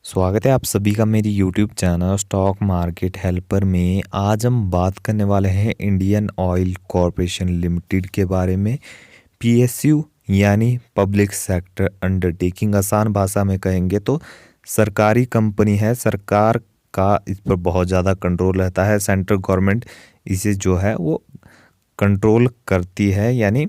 स्वागत है आप सभी का मेरी YouTube channel stock market helper में। आज हम बात करने वाले हैं इंडियन ऑयल कॉरपोरेशन लिमिटेड के बारे में। पीएसयू यानी पब्लिक सेक्टर अंडरटेकिंग, आसान भाषा में कहेंगे तो सरकारी कंपनी है। सरकार का इस पर बहुत ज़्यादा कंट्रोल रहता है। सेंट्रल गवर्नमेंट इसे जो है वो कंट्रोल करती है। यानी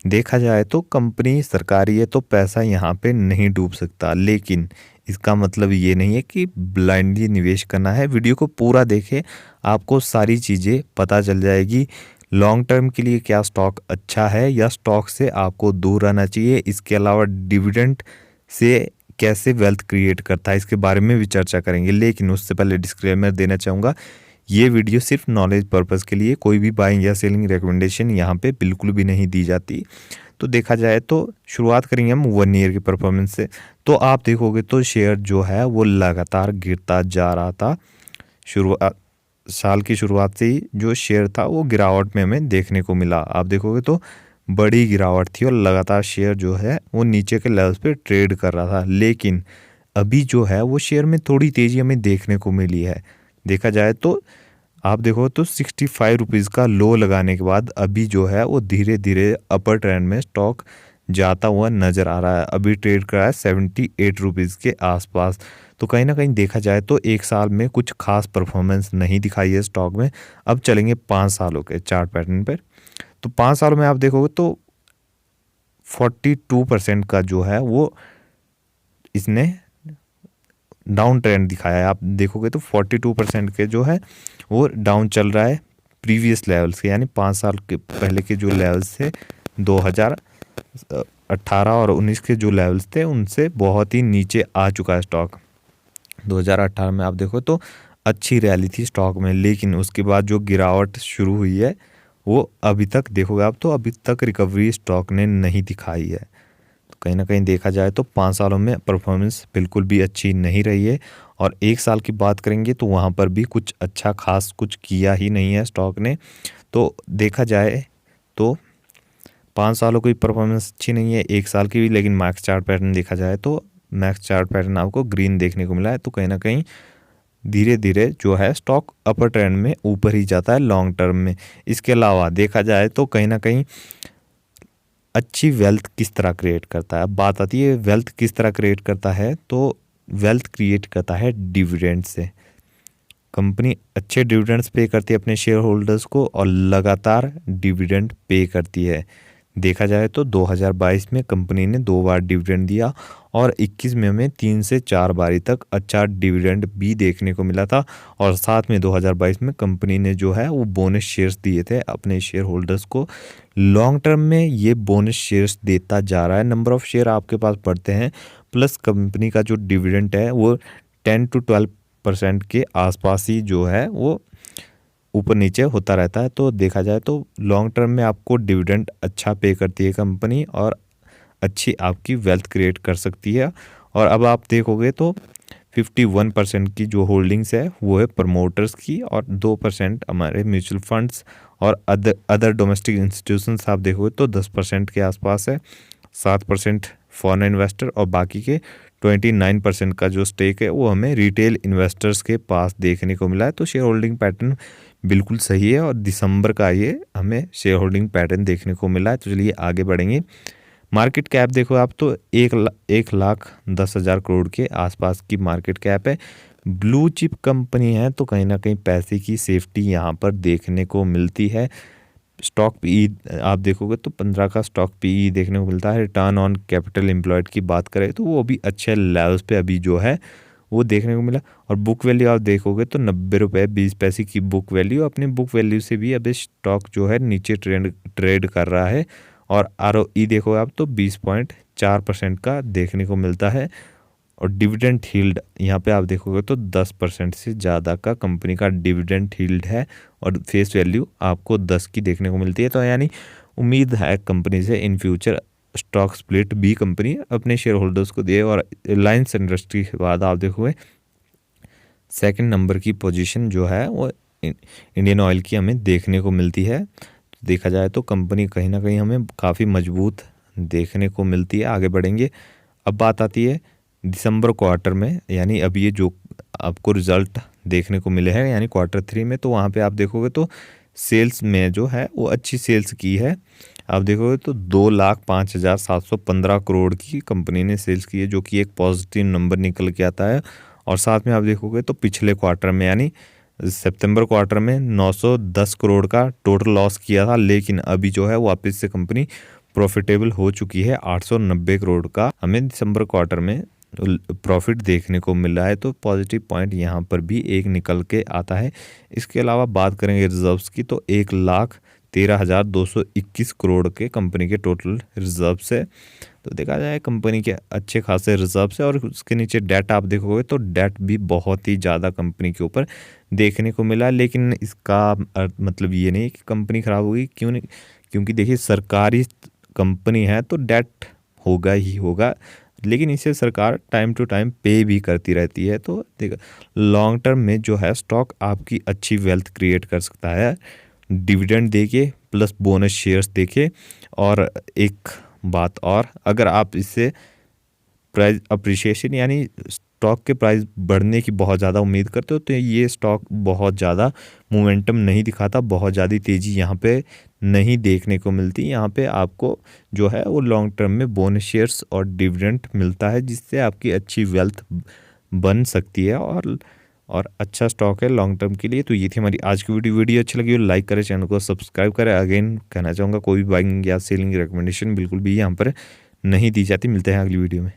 देखा जाए तो कंपनी सरकारी है तो पैसा यहाँ पे नहीं डूब सकता, लेकिन इसका मतलब ये नहीं है कि ब्लाइंडली निवेश करना है। वीडियो को पूरा देखें, आपको सारी चीज़ें पता चल जाएगी। लॉन्ग टर्म के लिए क्या स्टॉक अच्छा है या स्टॉक से आपको दूर रहना चाहिए। इसके अलावा डिविडेंड से कैसे वेल्थ क्रिएट करता है इसके बारे में भी चर्चा करेंगे। लेकिन उससे पहले डिस्क्लेमर देना चाहूँगा, ये वीडियो सिर्फ नॉलेज पर्पज़ के लिए, कोई भी बाइंग या सेलिंग रिकमेंडेशन यहाँ पे बिल्कुल भी नहीं दी जाती। तो देखा जाए तो शुरुआत करेंगे हम 1 ईयर की परफॉर्मेंस से। तो आप देखोगे तो शेयर जो है वो लगातार गिरता जा रहा था। शुरुआत साल की शुरुआत से ही जो शेयर था वो गिरावट में हमें देखने को मिला। आप देखोगे तो बड़ी गिरावट थी और लगातार शेयर जो है वो नीचे के लेवल्स पे ट्रेड कर रहा था। लेकिन अभी जो है वो शेयर में थोड़ी तेज़ी हमें देखने को मिली है। देखा जाए तो आप देखो तो 65 रुपीज़ का लो लगाने के बाद अभी जो है वो धीरे धीरे अपर ट्रेंड में स्टॉक जाता हुआ नज़र आ रहा है। अभी ट्रेड कर रहा है 78 रुपीज़ के आसपास। तो कहीं ना कहीं देखा जाए तो एक साल में कुछ खास परफॉर्मेंस नहीं दिखाई है स्टॉक में। अब चलेंगे 5 सालों के चार्ट पैटर्न पर। तो 5 सालों में आप देखोगे तो 42% का जो है वो इसने डाउन ट्रेंड दिखाया है। आप देखोगे तो 42% के जो है वो डाउन चल रहा है प्रीवियस लेवल्स के, यानी 5 साल के पहले के जो लेवल्स थे 2018 और 19 के जो लेवल्स थे उनसे बहुत ही नीचे आ चुका है स्टॉक। 2018 में आप देखो तो अच्छी रैली थी स्टॉक में, लेकिन उसके बाद जो गिरावट शुरू हुई है वो अभी तक देखोगे आप तो अभी तक रिकवरी स्टॉक ने नहीं दिखाई है। तो कहीं ना कहीं देखा जाए तो 5 सालों में परफॉर्मेंस बिल्कुल भी अच्छी नहीं रही है। और एक साल की बात करेंगे तो वहाँ पर भी कुछ अच्छा खास कुछ किया ही नहीं है स्टॉक ने। तो देखा जाए तो 5 सालों की परफॉर्मेंस अच्छी नहीं है, एक साल की भी। लेकिन मैक्स चार्ट पैटर्न देखा जाए तो मैक्स चार्ट पैटर्न आपको ग्रीन देखने को मिला है। तो कहीं ना कहीं धीरे धीरे जो है स्टॉक अपर ट्रेंड में ऊपर ही जाता है लॉन्ग टर्म में। इसके अलावा देखा जाए तो कहीं ना कहीं अच्छी वेल्थ किस तरह क्रिएट करता है। अब बात आती है वेल्थ किस तरह क्रिएट करता है, तो वेल्थ क्रिएट करता है डिविडेंड से। कंपनी अच्छे डिविडेंड्स पे करती है अपने शेयर होल्डर्स को और लगातार डिविडेंड पे करती है। देखा जाए तो 2022 में कंपनी ने 2 बार डिविडेंड दिया और 21 में हमें 3 से 4 बारी तक अच्छा डिविडेंड भी देखने को मिला था। और साथ में 2022 में कंपनी ने जो है वो बोनस शेयर्स दिए थे अपने शेयर होल्डर्स को। लॉन्ग टर्म में ये बोनस शेयर्स देता जा रहा है, नंबर ऑफ शेयर आपके पास बढ़ते हैं, प्लस कंपनी का जो डिविडेंड है वो 10 to 12% के आसपास ही जो है वो ऊपर नीचे होता रहता है। तो देखा जाए तो लॉन्ग टर्म में आपको डिविडेंड अच्छा पे करती है कंपनी और अच्छी आपकी वेल्थ क्रिएट कर सकती है। और अब आप देखोगे तो 51% की जो होल्डिंग्स है वो है प्रमोटर्स की और 2% हमारे म्यूचुअल फंड्स और अदर डोमेस्टिक इंस्टीट्यूशंस आप देखोगे तो 10% के आसपास है। 7% फॉरेन इन्वेस्टर और बाकी के 29% का जो स्टेक है वो हमें रिटेल इन्वेस्टर्स के पास देखने को मिला है। तो शेयर होल्डिंग पैटर्न बिल्कुल सही है और दिसंबर का ये हमें शेयर होल्डिंग पैटर्न देखने को मिला है। तो चलिए आगे बढ़ेंगे। मार्केट कैप देखो आप तो 1,10,000 करोड़ के आसपास की मार्केट कैप है। ब्लू चिप कंपनी है तो कहीं ना कहीं पैसे की सेफ्टी यहाँ पर देखने को मिलती है। स्टॉक पीई आप देखोगे तो 15 का स्टॉक पीई देखने को मिलता है। रिटर्न ऑन कैपिटल एम्प्लॉयड की बात करें तो वो भी अच्छे लेवल्स पे अभी जो है वो देखने को मिला। और बुक वैल्यू आप देखोगे तो 90 रुपये 20 पैसे की बुक वैल्यू, अपनी बुक वैल्यू से भी अभी स्टॉक जो है नीचे ट्रेड कर रहा है। और ROE देखो आप तो 20.4% का देखने को मिलता है। और डिविडेंड हील्ड यहाँ पे आप देखोगे तो 10% से ज़्यादा का कंपनी का डिविडेंड हील्ड है और फेस वैल्यू आपको 10 की देखने को मिलती है। तो यानी उम्मीद है कंपनी से इन फ्यूचर स्टॉक स्प्लिट भी कंपनी अपने शेयर होल्डर्स को दे। और रिलायंस इंडस्ट्री के बाद आप देखोगे सेकंड नंबर की पोजीशन जो है वो इंडियन ऑयल की हमें देखने को मिलती है। तो देखा जाए तो कंपनी कहीं ना कहीं हमें काफ़ी मजबूत देखने को मिलती है। आगे बढ़ेंगे। अब बात आती है दिसंबर क्वार्टर में, यानी अब ये जो आपको रिजल्ट देखने को मिले हैं यानी क्वार्टर 3 में, तो वहाँ पे आप देखोगे तो सेल्स में जो है वो अच्छी सेल्स की है। आप देखोगे तो 2,05,715 करोड़ की कंपनी ने सेल्स की है, जो कि एक पॉजिटिव नंबर निकल के आता है। और साथ में आप देखोगे तो पिछले क्वार्टर में यानी सितंबर क्वार्टर में 910 करोड़ का टोटल लॉस किया था, लेकिन अभी जो है वापस से कंपनी प्रॉफिटेबल हो चुकी है। 890 करोड़ का हमें दिसंबर क्वार्टर में प्रॉफिट देखने को मिल रहा है, तो पॉजिटिव पॉइंट यहाँ पर भी एक निकल के आता है। इसके अलावा बात करेंगे रिजर्व्स की, तो 1,13,221 करोड़ के कंपनी के टोटल रिजर्व्स है। तो देखा जाए कंपनी के अच्छे खासे रिजर्व्स है। और उसके नीचे डेट आप देखोगे तो डेट भी बहुत ही ज़्यादा कंपनी के ऊपर देखने को मिला, लेकिन इसका मतलब ये नहीं कि कंपनी ख़राब होगी। क्यों नहीं? क्योंकि देखिए सरकारी कंपनी है तो डेट होगा ही होगा, लेकिन इसे सरकार टाइम टू टाइम पे भी करती रहती है। तो देखो लॉन्ग टर्म में जो है स्टॉक आपकी अच्छी वेल्थ क्रिएट कर सकता है डिविडेंड देके प्लस बोनस शेयर्स देके। और एक बात और, अगर आप इससे प्राइस अप्रिशिएशन यानी स्टॉक के प्राइस बढ़ने की बहुत ज़्यादा उम्मीद करते हो, तो ये स्टॉक बहुत ज़्यादा मोमेंटम नहीं दिखाता, बहुत ज़्यादा तेज़ी यहाँ पे नहीं देखने को मिलती। यहाँ पे आपको जो है वो लॉन्ग टर्म में बोनस शेयर्स और डिविडेंड मिलता है, जिससे आपकी अच्छी वेल्थ बन सकती है और अच्छा स्टॉक है लॉन्ग टर्म के लिए। तो ये थी हमारी आज की वीडियो अच्छी लगी हो लाइक करें, चैनल को सब्सक्राइब करें। अगेन कहना चाहूँगा कोई भी बाइंग या सेलिंग रिकमेंडेशन बिल्कुल भी यहाँ पर नहीं दी जाती। मिलते हैं अगली वीडियो में।